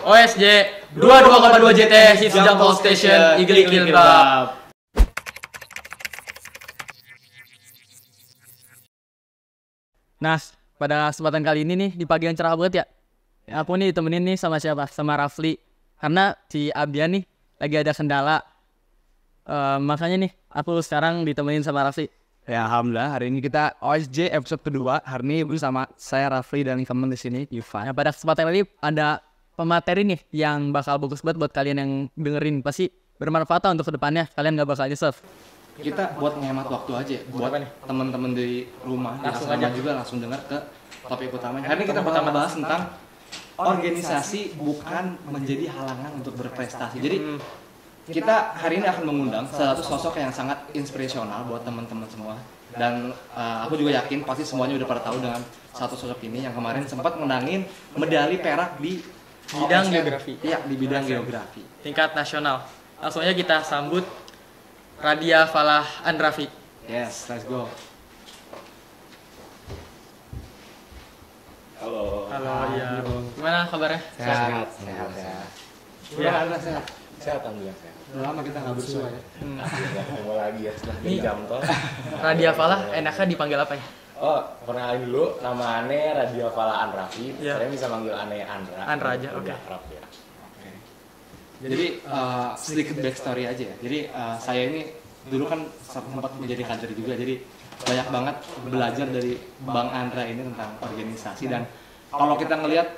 OSJ 22,2 JT Hits Jangkau Station Igli Kilbab. Nah, pada kesempatan kali ini nih di pagi yang cerah banget ya. Aku nih ditemenin nih sama siapa? Sama Rafli. Karena si Abian nih lagi ada kendala. Makanya nih aku sekarang ditemenin sama Rafli. Ya alhamdulillah hari ini kita OSJ episode kedua. Hari ini bersama saya Rafli dan teman di sini Yufan. Nah, pada kesempatan ini ada pemateri nih yang bakal bagus banget buat kalian yang dengerin. Pasti bermanfaat untuk kedepannya. Kalian gak bakal nyesel. Kita buat ngehemat waktu aja buat teman-teman di rumah Langsung di asrama aja. juga langsung dengar ke topik utamanya. Hari ini kita bakal bahas tentang organisasi bukan menjadi halangan untuk berprestasi. Jadi kita hari ini akan mengundang salah satu sosok yang sangat inspirasional buat teman-teman semua. Dan aku juga yakin pasti semuanya udah pada tahu dengan satu sosok ini yang kemarin sempat menangin medali perak di Bidang OSN. geografi. Iya, di bidang geografi. Tingkat nasional. Langsung aja kita sambut Radia Falah Andrafi. Yes, let's go. Halo, iya. Gimana kabarnya? Sehat. Iya. Alhamdulillah sehat. Sehat alhamdulillah sehat. Udah lama kita nggak bersua ya. Udah ketemu lagi ya setelah Nih. jam tol. Radia Falah enaknya dipanggil apa ya? Oh, perkenalin dulu nama Ane Radio Fala Andrafi. Iya. Kalian bisa manggil Ane Andra. Andra aja, oke. Udah akrab ya. Jadi sedikit backstory aja ya. Jadi saya ini dulu kan sempat menjadi kader juga. Jadi banyak banget belajar dari Bang Andra ini tentang organisasi. Dan kalau kita ngelihat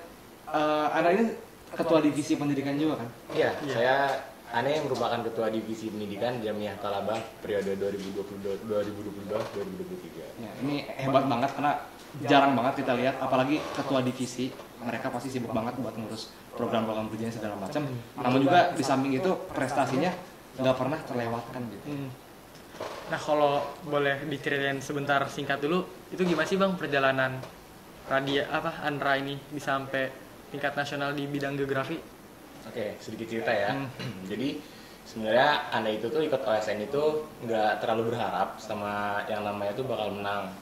Andra ini ketua divisi pendidikan juga kan. Iya, saya Ane merupakan ketua divisi pendidikan Jamiah Talabah periode 2022-2023. Ya, ini hebat banget karena jarang banget kita lihat, apalagi ketua divisi. Mereka pasti sibuk banget buat ngurus program-program kerjanya segala macam. Namun juga di samping itu prestasinya nggak pernah terlewatkan gitu. Nah, kalau boleh diceritain sebentar singkat dulu, itu gimana sih Bang perjalanan Radia Andra ini bisa sampai tingkat nasional di bidang geografi? Oke, sedikit cerita ya. Jadi sebenarnya Ane itu tuh ikut OSN itu nggak terlalu berharap sama yang namanya tuh bakal menang.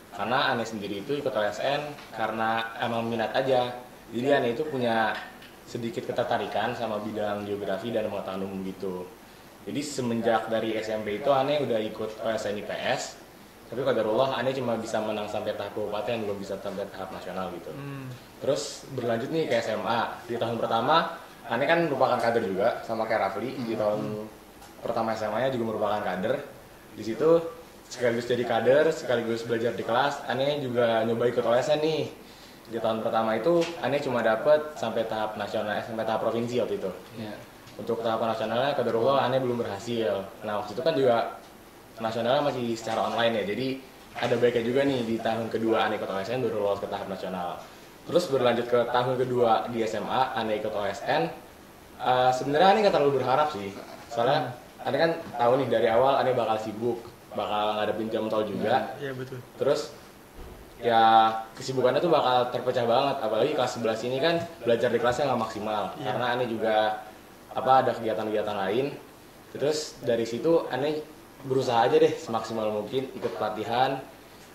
Karena Ane sendiri itu ikut OSN karena emang minat aja. Jadi Ane itu punya sedikit ketertarikan sama bidang geografi dan pengetahuan umum gitu. Jadi semenjak dari SMP itu Ane udah ikut OSN IPS. Tapi qadarullah Ane cuma bisa menang sampai tahap kabupaten, belum bisa sampai tahap nasional gitu. Terus berlanjut nih ke SMA. Di tahun pertama Ane kan merupakan kader juga sama kayak Rafli. Di tahun pertama SMA-nya juga merupakan kader. Di situ sekaligus jadi kader, sekaligus belajar di kelas. Ane juga nyoba ikut OSN nih. Di tahun pertama itu Ane cuma dapat sampai tahap nasional, sampai tahap provinsi waktu itu. Ya. Untuk tahap nasionalnya qadarullah Ane belum berhasil. Nah waktu itu kan juga nasionalnya masih secara online ya. Jadi ada baiknya juga nih di tahun kedua Ane ikut OSN baru lolos ke tahap nasional. Terus berlanjut ke tahun kedua di SMA, Ane ikut OSN. Sebenarnya Ane nggak terlalu berharap sih, soalnya Ane kan tahu nih dari awal Ane bakal sibuk, bakal ngadepin jam tol juga. Iya, betul. Terus ya kesibukannya tuh bakal terpecah banget, apalagi kelas 11 ini kan belajar di kelasnya nggak maksimal, karena Ane juga ada kegiatan-kegiatan lain. Terus dari situ Ane berusaha aja deh semaksimal mungkin ikut pelatihan,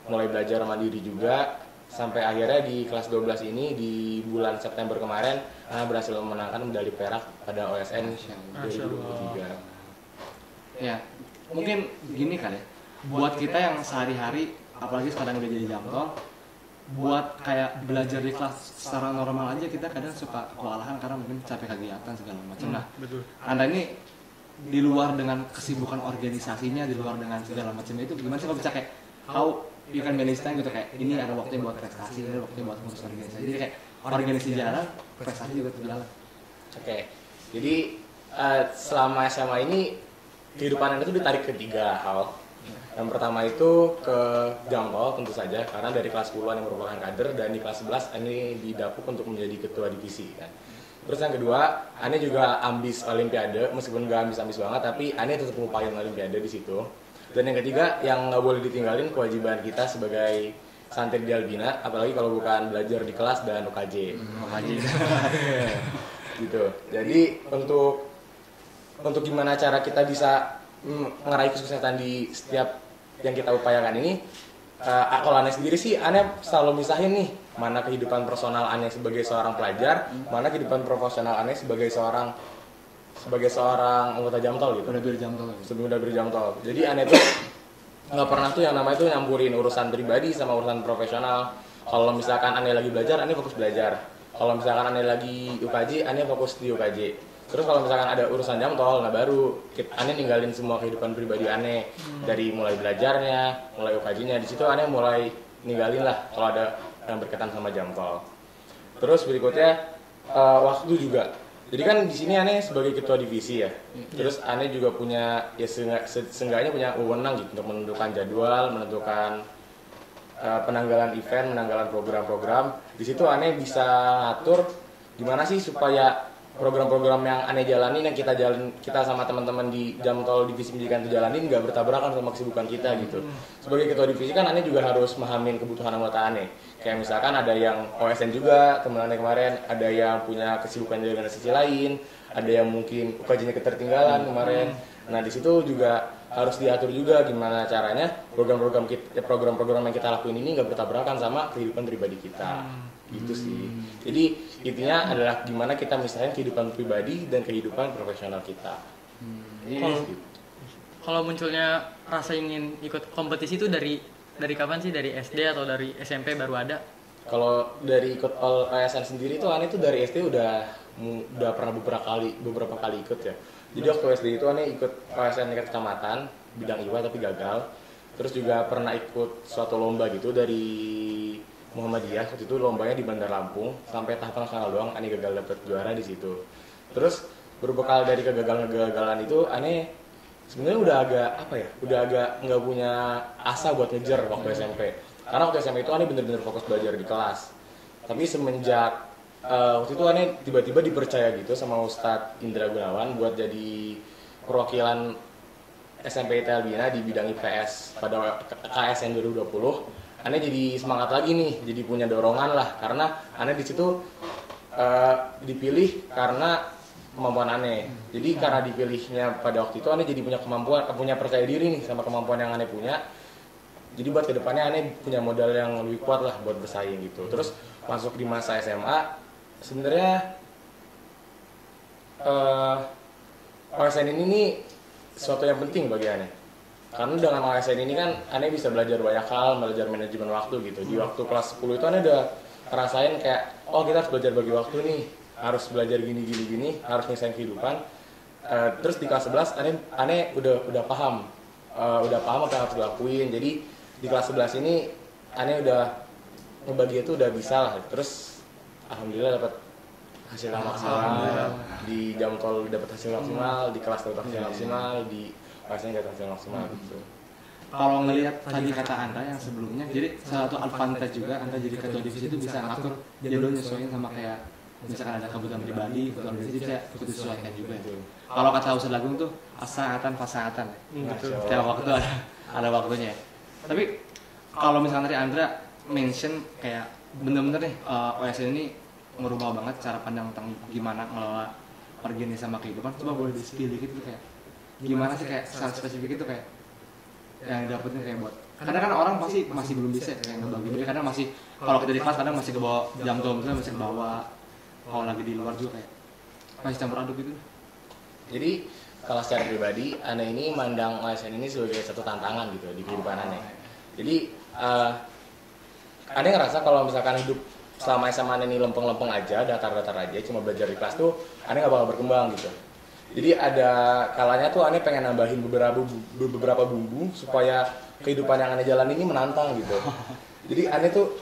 mulai belajar mandiri juga. Sampai akhirnya di kelas 12 ini di bulan September kemarin berhasil memenangkan medali perak pada OSN 2023. Ya, mungkin gini kali ya. Buat kita yang sehari-hari, apalagi sekarang udah jadi jamtol, buat kayak belajar di kelas secara normal aja kita kadang suka kewalahan karena mungkin capek kegiatan segala macam. Nah, Betul. Anda ini di luar dengan kesibukan organisasinya, di luar dengan segala macam itu, gimana sih kalau bisa kayak how you can manage time gitu, kayak ini ada waktunya buat prestasi, ini ada waktunya buat ngurus organisasi. Jadi kayak organisasi jalan, prestasi juga berjalan. Oke, jadi selama SMA ini kehidupan Anda itu ditarik ke 3 hal. Yang pertama itu ke jangkau tentu saja, karena dari kelas 10-an yang merupakan kader dan di kelas 11 Ane didapuk untuk menjadi ketua divisi kan. Terus yang kedua, Ane juga ambis olimpiade, meskipun nggak ambis-ambis banget, tapi Ane tetap ngupayain olimpiade di situ. Dan yang ketiga, yang nggak boleh ditinggalin kewajiban kita sebagai santri di Albina, apalagi kalau bukan belajar di kelas dan UKJ. UKJ. Gitu. Jadi untuk gimana cara kita bisa meraih kesuksesan di setiap yang kita upayakan ini, kalau aneh sendiri sih, aneh selalu misahin nih mana kehidupan personal aneh sebagai seorang pelajar, mana kehidupan profesional aneh sebagai seorang anggota Jamtol gitu. Udah Jamtol. Sebelum udah Jamtol. Jadi aneh tuh nggak pernah tuh yang namanya tuh nyampurin urusan pribadi sama urusan profesional. Kalau misalkan aneh lagi belajar, aneh fokus belajar. Kalau misalkan aneh lagi UKJ, aneh fokus di UKJ. Terus kalau misalkan ada urusan Jamtol, nah baru aneh ninggalin semua kehidupan pribadi aneh. Dari mulai belajarnya, mulai UKJ-nya, di situ aneh mulai ninggalin lah kalau ada yang berkaitan sama Jamtol. Terus berikutnya waktu juga. Jadi kan di sini aneh sebagai ketua divisi ya. Terus aneh juga punya ya seenggaknya punya wewenang gitu untuk menentukan jadwal, menentukan penanggalan event, menanggalan program-program. Di situ aneh bisa ngatur gimana sih supaya program-program yang aneh jalanin, yang kita sama teman-teman di Jamtol divisi pendidikan itu jalanin nggak bertabrakan sama kesibukan kita gitu. Sebagai ketua divisi kan aneh juga harus memahamin kebutuhan anggota aneh. Kayak misalkan ada yang OSN juga teman aneh kemarin, ada yang punya kesibukan di organisasi lain, ada yang mungkin UKJ-nya ketertinggalan kemarin. Nah di situ juga harus diatur juga gimana caranya program-program yang kita lakuin ini nggak bertabrakan sama kehidupan pribadi kita. Gitu sih. Jadi intinya adalah gimana kita misalnya kehidupan pribadi dan kehidupan profesional kita. Kalau munculnya rasa ingin ikut kompetisi itu dari kapan sih? Dari SD atau dari SMP baru ada? Kalau dari ikut OSN sendiri tuh aneh tuh dari SD udah pernah beberapa kali ikut ya. Jadi waktu SD itu aneh ikut OSN tingkat kecamatan bidang IPA tapi gagal. Terus juga pernah ikut suatu lomba gitu dari Muhammadiyah. Waktu itu lombanya di Bandar Lampung sampai tahap nasional doang, aneh gagal dapet juara di situ. Terus berbekal dari kegagalan itu aneh sebenarnya udah agak nggak punya asa buat ngejar waktu SMP. Karena waktu SMP itu aneh bener-bener fokus belajar di kelas. Tapi semenjak waktu itu aneh tiba-tiba dipercaya gitu sama Ustadz Indra Gunawan buat jadi perwakilan SMP Albina di bidang IPS pada KSN 2020. Aneh jadi semangat lagi nih, jadi punya dorongan lah karena aneh di situ dipilih karena kemampuan aneh. Jadi karena dipilihnya pada waktu itu aneh jadi punya percaya diri nih sama kemampuan yang aneh punya. Jadi buat kedepannya aneh punya modal yang lebih kuat lah buat bersaing gitu. Terus masuk di masa SMA, sebenarnya OSN ini nih sesuatu yang penting bagi aneh. Karena dengan OSN ini kan aneh bisa belajar banyak hal, belajar manajemen waktu gitu. Di waktu kelas 10 itu aneh udah ngerasain kayak, oh kita harus belajar bagi waktu nih, harus belajar gini, harus nyesain kehidupan. Terus di kelas 11 aneh udah paham apa yang harus dilakuin. Jadi di kelas 11 ini aneh udah ngebagi itu udah bisa lah. Terus alhamdulillah dapat hasil yang maksimal, di Jamtol dapat hasil maksimal, di kelas dapat hasil maksimal, di pastinya dapat hasil maksimal gitu. Kalau ngelihat tadi kata Anda yang sebelumnya, jadi salah satu advantage juga Anda jadi ketua divisi itu bisa ngatur jadwal nyesuaiin sama kayak misalkan ada kebutuhan pribadi, kebutuhan organisasi bisa ikut disesuaikan juga. Kalau kata Ustadz Agung tuh asangatan pasangatan. Setiap waktu ada waktunya. Tapi kalau misalkan tadi Andra mention kayak bener-bener nih OSN ini merubah banget cara pandang tentang gimana ngelola organisasi sama kehidupan. Coba boleh di-spill dikit tuh kayak gimana sih kayak secara spesifik itu kayak yang dapetin kayak buat kadang kan orang pasti masih belum bisa kayak ngebagi kadang masih kalau kita di kelas kadang masih ke bawah Jamtol misalnya masih ke bawah kalau lagi di luar juga kayak masih campur aduk gitu. Jadi kalau secara pribadi aneh ini mandang OSN ini sebagai satu tantangan gitu di kehidupan aneh. Jadi aneh ngerasa kalau misalkan hidup selama SMA aneh ini lempeng-lempeng aja, datar-datar aja, cuma belajar di kelas tuh aneh nggak bakal berkembang gitu. Jadi ada kalanya tuh aneh pengen nambahin beberapa bumbu supaya kehidupan yang aneh jalan ini menantang gitu. Jadi aneh tuh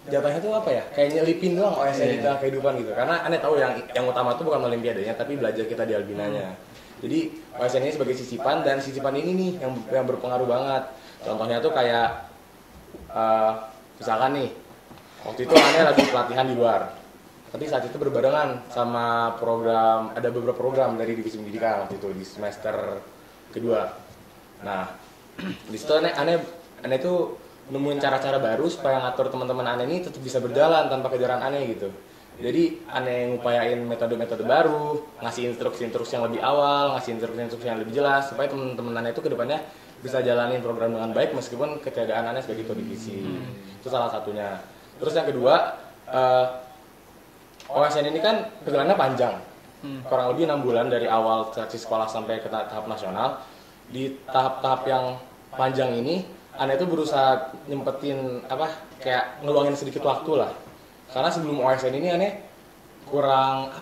jatuhnya tuh apa ya? Kayak nyelipin doang OSN kita kehidupan gitu. Karena aneh tahu yang utama tuh bukan olimpiadanya tapi belajar kita di albinanya. Jadi OSN ini sebagai sisipan dan sisipan ini nih yang berpengaruh banget. Contohnya tuh kayak misalkan nih waktu itu aneh lagi pelatihan di luar. Tapi saat itu berbarengan sama ada beberapa program dari divisi pendidikan waktu itu di semester kedua. Nah, di situ aneh tuh nemuin cara-cara baru supaya ngatur teman-teman aneh ini tetap bisa berjalan tanpa kejaran aneh gitu. Jadi aneh ngupayain metode-metode baru, ngasih instruksi-instruksi yang lebih awal, ngasih instruksi-instruksi yang lebih jelas supaya teman-teman aneh itu kedepannya bisa jalanin program dengan baik meskipun ketiadaan aneh sebagai ketua divisi. Itu salah satunya. Terus yang kedua, OSN ini kan perjalanannya panjang, kurang lebih 6 bulan dari awal seleksi sekolah sampai ke tahap nasional. Di tahap-tahap yang panjang ini, Anda itu berusaha nyempetin kayak ngeluangin sedikit waktu lah. Karena sebelum OSN ini Anda kurang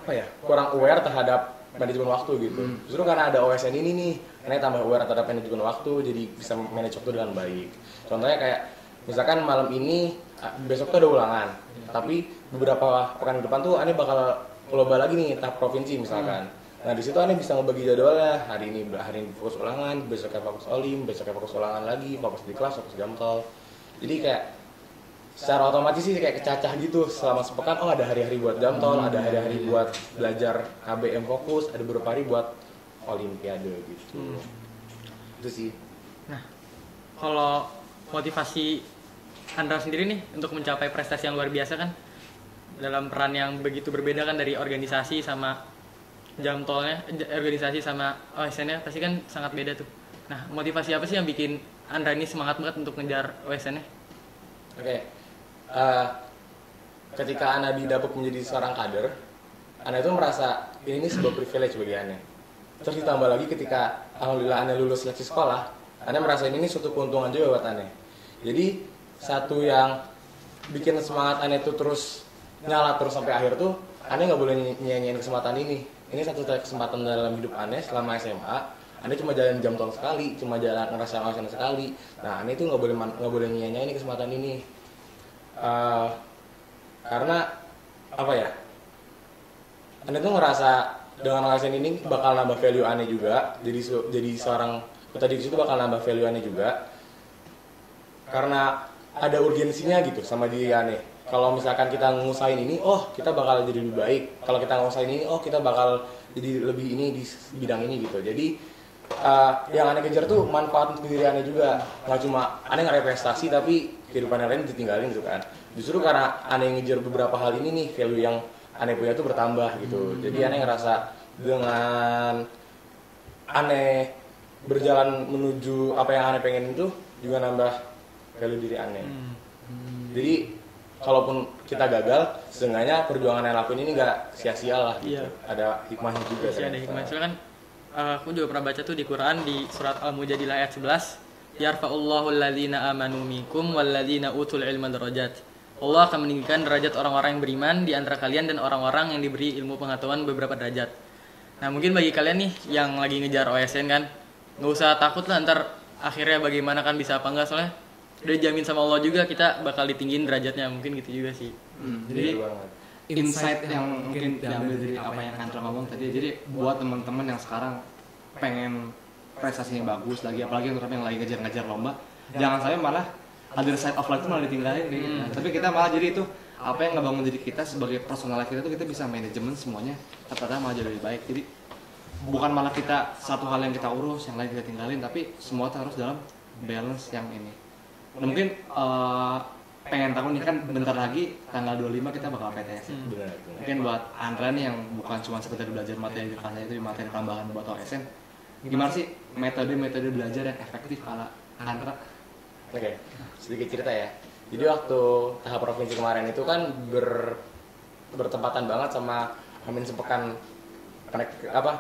aware terhadap manajemen waktu gitu. Justru karena ada OSN ini nih, Anda tambah aware terhadap manajemen waktu, jadi bisa manage waktu dengan baik. Contohnya kayak misalkan malam ini besok tuh ada ulangan, tapi beberapa pekan ke depan tuh Ane bakal lomba lagi nih tahap provinsi misalkan. Nah di situ Ane bisa ngebagi jadwalnya, hari ini fokus ulangan, besoknya fokus olim, besoknya fokus ulangan lagi, fokus di kelas, fokus jamtol. Jadi kayak secara otomatis sih kayak kecacah gitu selama sepekan. Oh ada hari-hari buat jamtol, ada hari-hari buat belajar KBM fokus, ada beberapa hari buat olimpiade gitu. Itu sih. Nah, kalau motivasi Andra sendiri nih untuk mencapai prestasi yang luar biasa kan dalam peran yang begitu berbeda kan dari organisasi sama jamtolnya, organisasi sama OSN-nya pasti kan sangat beda tuh. Nah, motivasi apa sih yang bikin Andra ini semangat banget untuk ngejar OSN-nya? Oke. Ketika Anda didapuk menjadi seorang kader, Anda itu merasa ini sebuah privilege bagi Anda. Terus ditambah lagi ketika alhamdulillah Anda lulus seleksi sekolah, Anda merasa ini suatu keuntungan juga buat Anda. Jadi satu yang bikin semangat Anda itu terus nyala terus sampai akhir tuh, Anda nggak boleh nyanyiin kesempatan ini. Ini satu kesempatan dalam hidup Anda selama SMA. Anda cuma jalan jamtol sekali, cuma jalan ngerasain OSN sekali. Nah, Anda itu nggak boleh nyanyiin kesempatan ini. Karena Anda tuh ngerasa dengan OSN ini bakal nambah value Anda juga. Jadi seorang ketua divisi itu bakal nambah value Anda juga. Karena ada urgensinya gitu sama diri Anda. Kalau misalkan kita ngusahain ini, kita bakal jadi lebih baik. Kalau kita ngusahain ini, kita bakal jadi lebih ini di bidang ini gitu. Jadi yang Anda kejar tuh manfaat untuk diri Anda juga. Nggak cuma Anda ngeraih prestasi tapi kehidupan yang lain ditinggalin gitu kan. Justru karena Anda yang ngejar beberapa hal ini nih, value yang Anda punya tuh bertambah gitu. Jadi Anda ngerasa dengan Anda berjalan menuju apa yang Anda pengen itu juga nambah value diri aneh. Jadi kalaupun kita gagal, seenggaknya perjuangan yang lakuin ini nggak sia-sia lah gitu. Iya. Ada hikmahnya juga. Iya, ada hikmah. Soalnya kan aku juga pernah baca tuh di Quran di surat Al-Mujadilah ayat 11, yarfa'ullahu alladhina amanu minkum walladzina utul ilma darajat. Allah akan meninggikan derajat orang-orang yang beriman di antara kalian dan orang-orang yang diberi ilmu pengetahuan beberapa derajat. Nah, mungkin bagi kalian nih yang lagi ngejar OSN kan, nggak usah takut lah ntar akhirnya bagaimana kan bisa apa enggak, soalnya udah jamin sama Allah juga kita bakal ditinggiin derajatnya, mungkin gitu juga sih. Jadi insight yang mungkin diambil dari apa yang Andra ngomong tadi. Jadi buat teman-teman yang sekarang pengen prestasinya bagus lagi, apalagi yang lagi ngejar-ngejar lomba, jangan sampai malah other side of life itu malah ditinggalin. Tapi kita malah jadi itu apa yang ngebangun diri kita sebagai personal life kita tuh kita bisa manajemen semuanya, ternyata malah jadi lebih baik. Jadi bukan malah kita satu hal yang kita urus, yang lain kita tinggalin, tapi semua itu harus dalam balance yang ini. Nah, mungkin pengen tahu nih kan bentar lagi tanggal 25 kita bakal PTS. Benar. Mungkin buat Andra nih yang bukan cuma sekedar belajar materi di kelas itu, materi tambahan buat OSN, gimana sih metode belajar yang efektif ala Andra? Oke, sedikit cerita ya. Jadi waktu tahap provinsi kemarin itu kan bertepatan banget sama Amin sepekan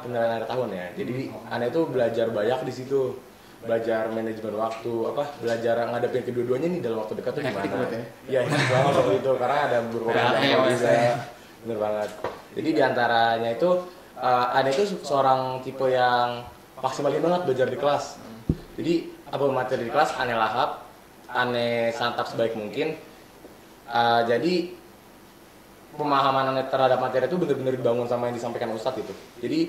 penilaian akhir tahun ya. Jadi Anda itu belajar banyak di situ. Belajar manajemen waktu, belajar ngadepin kedua-duanya nih dalam waktu dekat tuh gimana? Iya, banget waktu itu karena ada beberapa yang bisa, bener banget. Jadi diantaranya itu, Anda itu seorang tipe yang maksimalin banget belajar di kelas. Jadi apa materi di kelas Anda lahap, Anda santap sebaik mungkin. Jadi pemahaman Anda terhadap materi itu benar-benar dibangun sama yang disampaikan Ustadz itu. Jadi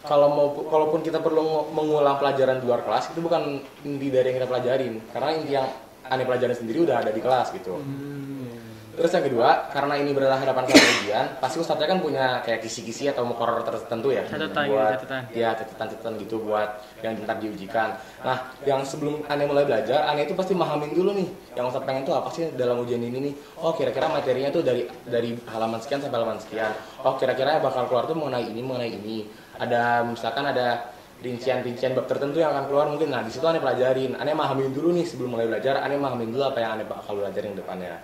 kalaupun kita perlu mengulang pelajaran di luar kelas, itu bukan inti dari yang kita pelajarin, karena inti yang Anda pelajarin sendiri udah ada di kelas gitu. Terus yang kedua, karena ini berhadapan sama ujian, pasti Ustadznya kan punya kayak kisi-kisi atau mukoror tertentu ya, catatan gitu buat yang bentar diujikan. Nah, yang sebelum Anda mulai belajar, Anda itu pasti mahamin dulu nih, yang Ustadz pengen tuh apa sih dalam ujian ini nih. Oh, kira-kira materinya tuh dari halaman sekian sampai halaman sekian. Oh, kira-kira bakal keluar tuh mengenai ini. Ada misalkan ada rincian bab tertentu yang akan keluar mungkin. Nah di situ Ane pelajarin, Ane mahamin dulu nih sebelum mulai belajar, Ane mahamin dulu apa yang Ane bakal belajarin ke depannya.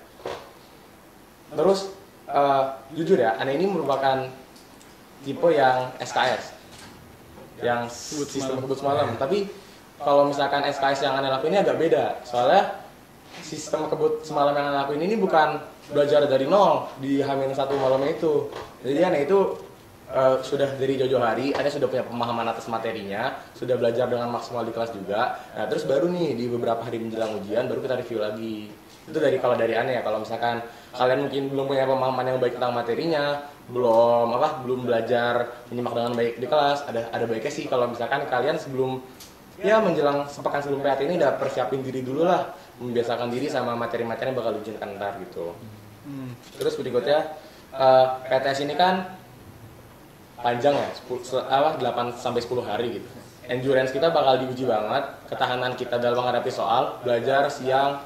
Terus jujur ya, Ane ini merupakan tipe yang SKS, yang sistem kebut semalam. Tapi kalau misalkan SKS yang Ane lakuin ini agak beda, soalnya sistem kebut semalam yang Ane lakuin ini bukan belajar dari nol di H-1 malamnya itu. Jadi Ane itu sudah dari jauh-jauh hari, Ane sudah punya pemahaman atas materinya, sudah belajar dengan maksimal di kelas juga. Nah terus baru nih di beberapa hari menjelang ujian baru kita review lagi. Itu kalau dari Ane ya. Kalau misalkan kalian mungkin belum punya pemahaman yang baik tentang materinya, belum belajar menyimak dengan baik di kelas, ada baiknya sih kalau misalkan kalian sebelum menjelang sepekan sebelum PAT ini udah persiapin diri dulu lah, membiasakan diri sama materi-materi yang bakal diujikan ntar gitu. Terus berikutnya PTS ini kan panjang ya, 8 sampai 10 hari gitu. Endurance kita bakal diuji banget, ketahanan kita dalam menghadapi soal, belajar siang,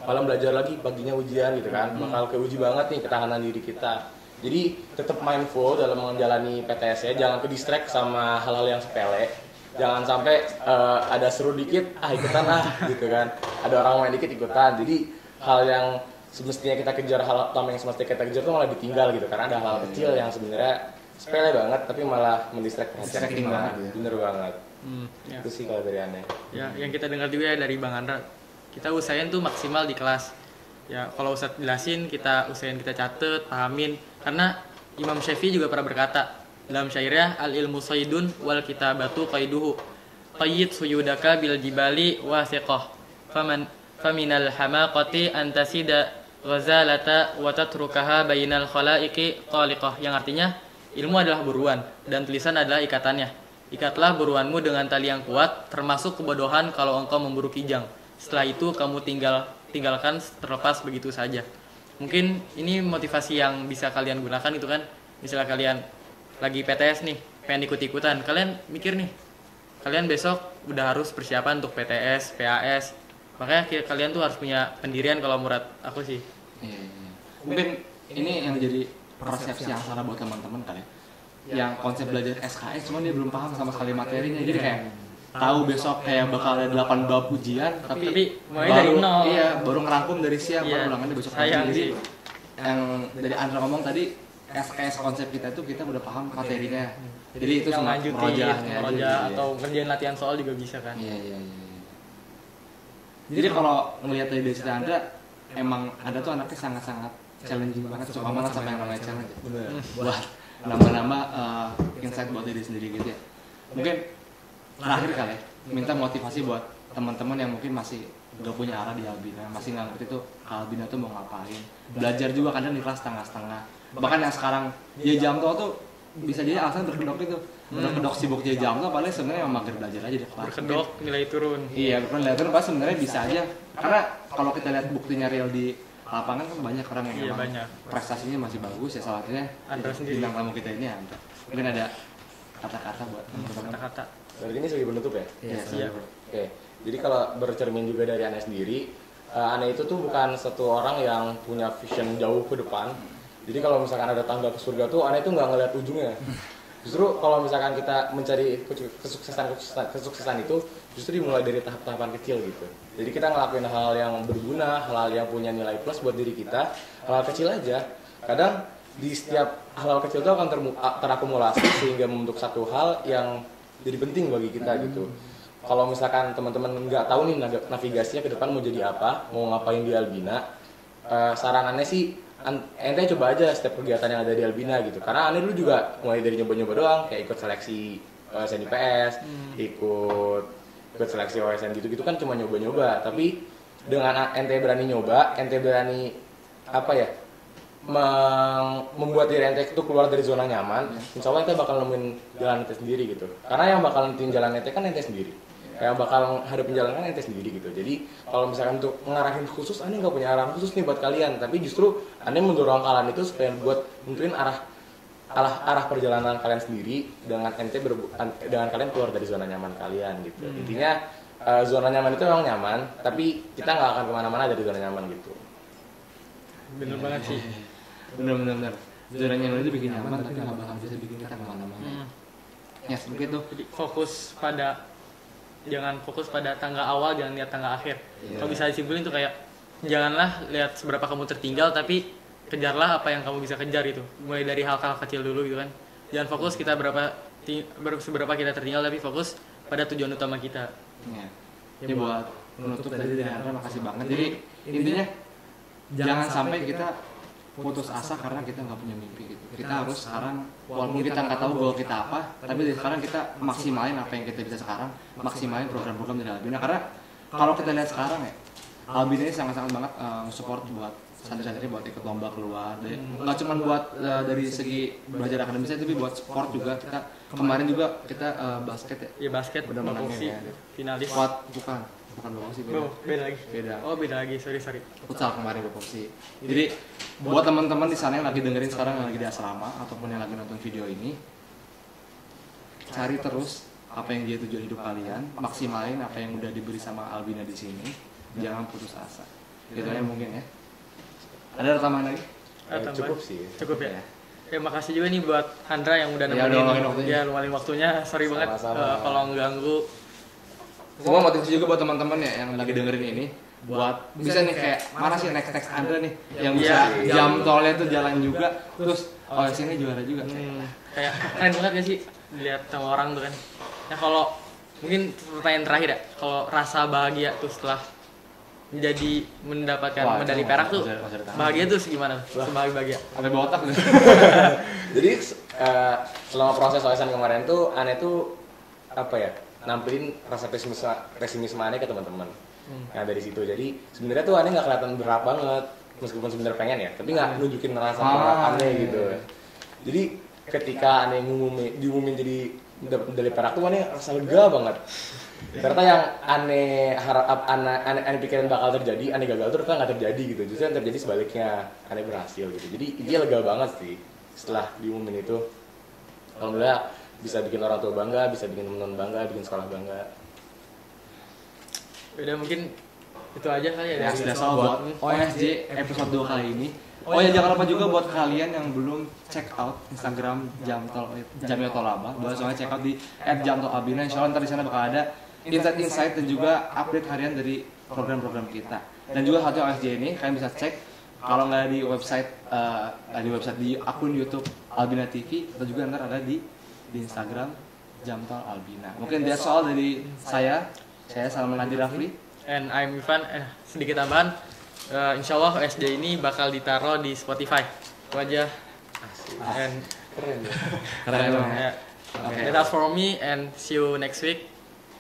malam belajar lagi, paginya ujian gitu kan. Bakal keuji banget nih ketahanan diri kita. Jadi tetap mindful dalam menjalani PTS ya, jangan ke distract sama hal-hal yang sepele. Jangan sampai ada seru dikit, ikutan gitu kan. Ada orang main dikit ikutan. Jadi hal yang semestinya kita kejar, hal utama yang semestinya kita kejar tuh malah ditinggal gitu, karena ada hal kecil yang sebenarnya sepele banget tapi malah mendistract perhatian banget. Bener banget. Itu sih kalau dari Ane. Ya, yang kita dengar juga ya dari Bang Andra, kita usahain tuh maksimal di kelas. Ya, kalau Ustadz jelasin, kita usahain kita catet, pahamin. Karena Imam Syafi'i juga pernah berkata dalam syairnya, al-ilmu saydun wal kitabatu qaiduhu. Qayyid suyudaka bil jibali wasiqah. Faminal hamaqati antasida ghazalata wa tatrukaha bainal khalaiqi taliqah, yang artinya ilmu adalah buruan dan tulisan adalah ikatannya. Ikatlah buruanmu dengan tali yang kuat, termasuk kebodohan kalau engkau memburu kijang. Setelah itu kamu tinggalkan terlepas begitu saja. Mungkin ini motivasi yang bisa kalian gunakan itu kan. Misalnya kalian lagi PTS nih, pengen ikut-ikutan, kalian mikir nih, kalian besok udah harus persiapan untuk PTS, PAS. Makanya kalian tuh harus punya pendirian kalau menurut aku sih. Mungkin ini yang jadi persepsi yang salah buat teman-teman kali. Yang konsep belajar SKS cuma dia belum paham sama sekali materinya. Jadi kayak tahu besok kayak bakal ada 8 bab ujian tapi mulai dari nol. Iya, baru ngerangkum dari siang, baru ulangannya besok pagi. Jadi sih. yang dari Andra ngomong tadi, SKS konsep kita itu kita udah paham materinya. Jadi itu cuma meroja atau ngerjain latihan soal juga bisa kan. Iya. Jadi kalau ngelihat dari cerita Andra, emang ada tuh anaknya sangat-sangat challenging banget, suka banget sama yang namanya challenge. Buat nambah-nambah insight buat diri sendiri gitu ya. Mungkin terakhir kali ya, minta motivasi buat teman-teman yang mungkin masih gak punya arah di Albina, masih nggak ngerti tuh Albina tuh mau ngapain. Belajar juga kadang di kelas setengah-setengah. Bahkan yang sekarang dia Jamto tuh bisa jadi alasan berkedok itu. Berkedok sibuk jadi Jamto, padahal sebenarnya emang mager belajar aja di kelas. Berkedok nilai turun. Iya, nilai turun pas sebenarnya bisa aja. Karena kalau kita lihat buktinya real di lapangan kan banyak orang yang prestasinya masih bagus ya, salah satunya Andra sendiri. Bintang tamu kita ini Andra. Mungkin ada kata-kata buat teman-teman. Kata-kata. Berarti ini sebagai penutup ya? Iya. Oke, jadi kalau bercermin juga dari Ane sendiri, Ane itu tuh bukan satu orang yang punya vision jauh ke depan. Jadi kalau misalkan ada tangga ke surga tuh, Ane itu nggak ngeliat ujungnya. Justru kalau misalkan kita mencari kesuksesan itu, justru dimulai dari tahap-tahapan kecil gitu. Jadi kita ngelakuin hal-hal yang berguna, hal-hal yang punya nilai plus buat diri kita, hal-hal kecil aja. Kadang di setiap hal-hal kecil itu akan terakumulasi sehingga membentuk satu hal yang jadi penting bagi kita gitu. Kalau misalkan teman-teman nggak tahu nih navigasinya ke depan mau jadi apa, mau ngapain di Albina, saranannya sih ente coba aja setiap kegiatan yang ada di Albina gitu. Karena Ane dulu juga mulai dari nyoba-nyoba doang, kayak ikut seleksi SNIPS, ikut seleksi OSN gitu-gitu kan cuma nyoba-nyoba. Tapi dengan ente berani nyoba, ente berani membuat diri ente itu keluar dari zona nyaman, insya Allah ente bakal nemuin jalan ente sendiri gitu. Karena yang bakal nentuin jalan ente kan ente sendiri, yang bakal hadapin jalan kan ente sendiri gitu. Jadi kalau misalkan untuk ngarahin khusus, Ane nggak punya arahan khusus nih buat kalian, tapi justru Ane mendorong kalian itu supaya buat nentuin arah perjalanan kalian sendiri dengan ente dengan kalian keluar dari zona nyaman kalian gitu. Intinya zona nyaman itu memang nyaman, tapi kita nggak akan kemana-mana dari zona nyaman gitu. Bener banget sih. Bener. Zona nyaman itu bikin nyaman, tapi nggak bakal bisa bikin kita kemana-mana. Yes, begitu. Jadi jangan fokus pada tangga awal, jangan lihat tangga akhir. Kalau bisa disimpulin tuh kayak janganlah lihat seberapa kamu tertinggal, tapi kejarlah apa yang kamu bisa kejar itu. Mulai dari hal-hal kecil dulu gitu kan. Jangan fokus kita seberapa kita tertinggal, tapi fokus pada tujuan utama kita. Ya. Ini buat menutup tadi dari Andra, makasih banget. Jadi intinya jangan sampai kita putus asa karena kita nggak punya mimpi gitu. Kita harus sekarang, walaupun kita nggak tahu goal kita apa, tapi dari sekarang kita maksimalin apa yang kita bisa sekarang, maksimalin program-program dari Albina. Karena kalau kita lihat sekarang ya, Albina ini sangat-sangat banget support buat santri-santri buat ikut lomba keluar. Nggak cuma buat dari segi belajar akademis, tapi buat sport juga. Kita kemarin juga kita basket ya. Iya basket, udah menangin ya. Finalis. Bukan boxing beda. Beda lagi. Beda. Oh beda lagi, sorry. Futsal kemarin boxing. Jadi buat teman-teman di sana yang lagi dengerin sekarang, yang lagi di asrama ataupun yang lagi nonton video ini, cari terus apa yang jadi tujuan hidup kalian, maksimalin apa yang udah diberi sama Albina di sini, jangan putus asa. Gitu ya mungkin ya. Ada tambahan lagi? Cukup sih. Cukup ya. Ya makasih juga nih buat Andra yang udah Ya, luangin waktunya. Sorry banget kalau mengganggu. Semua motivasi juga buat teman-teman ya yang lagi dengerin ini, buat bisa nih kayak mana sih next Andra nih yang bisa jam tolnya tuh jalan juga, terus sini juara juga. Kayak keren banget ya sih dilihat sama orang tuh kan. Nah kalau mungkin pertanyaan terakhir ya, kalau rasa bahagia tuh setelah mendapatkan medali perak tuh bahagia tuh gimana? Sebahagia. Sampai bawa otak. Jadi selama proses OSN kemarin tuh aneh tuh apa ya, nampilin rasa pesimisme aneh ke teman-teman. Nah dari situ jadi sebenarnya tuh aneh nggak kelihatan berat banget, meskipun sebenarnya pengen ya, tapi nggak nunjukin rasa berat aneh gitu. Jadi ketika aneh diumumin jadi medali perak tuh aneh rasa lega banget. Ternyata yang aneh aneh pikirin bakal terjadi, aneh gagal tuh ternyata nggak terjadi gitu. Justru yang terjadi sebaliknya, aneh berhasil gitu. Jadi dia lega banget sih setelah diumumin itu. Alhamdulillah bisa bikin orang tua bangga, bisa bikin teman-teman bangga, bikin sekolah bangga. Udah mungkin itu aja kali ya. Ya sudah soal buat OSJ episode 2 kali ini. Oh ya jangan lupa juga buat kalian yang belum check out Instagram Jamil Tolaba, boleh soalnya check out di @jamtolabina. Insyaallah ntar di sana bakal ada insight dan juga update harian dari program-program kita. Dan juga satu OSJ ini kalian bisa cek kalau nggak di website di akun YouTube Albina TV, atau juga ntar ada di Instagram Jamtol Albina. Mungkin that's all dari saya Salman Adi Rafli. And I'm Ivan. Sedikit tambahan, insyaallah OSD ini bakal ditaruh di Spotify. Itu aja. And Keren ya. That's for me and see you next week.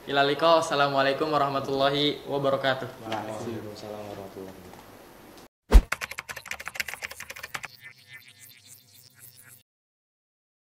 Ilaliko, assalamualaikum warahmatullahi wabarakatuh. Waalaikumsalam warahmatullahi wabarakatuh.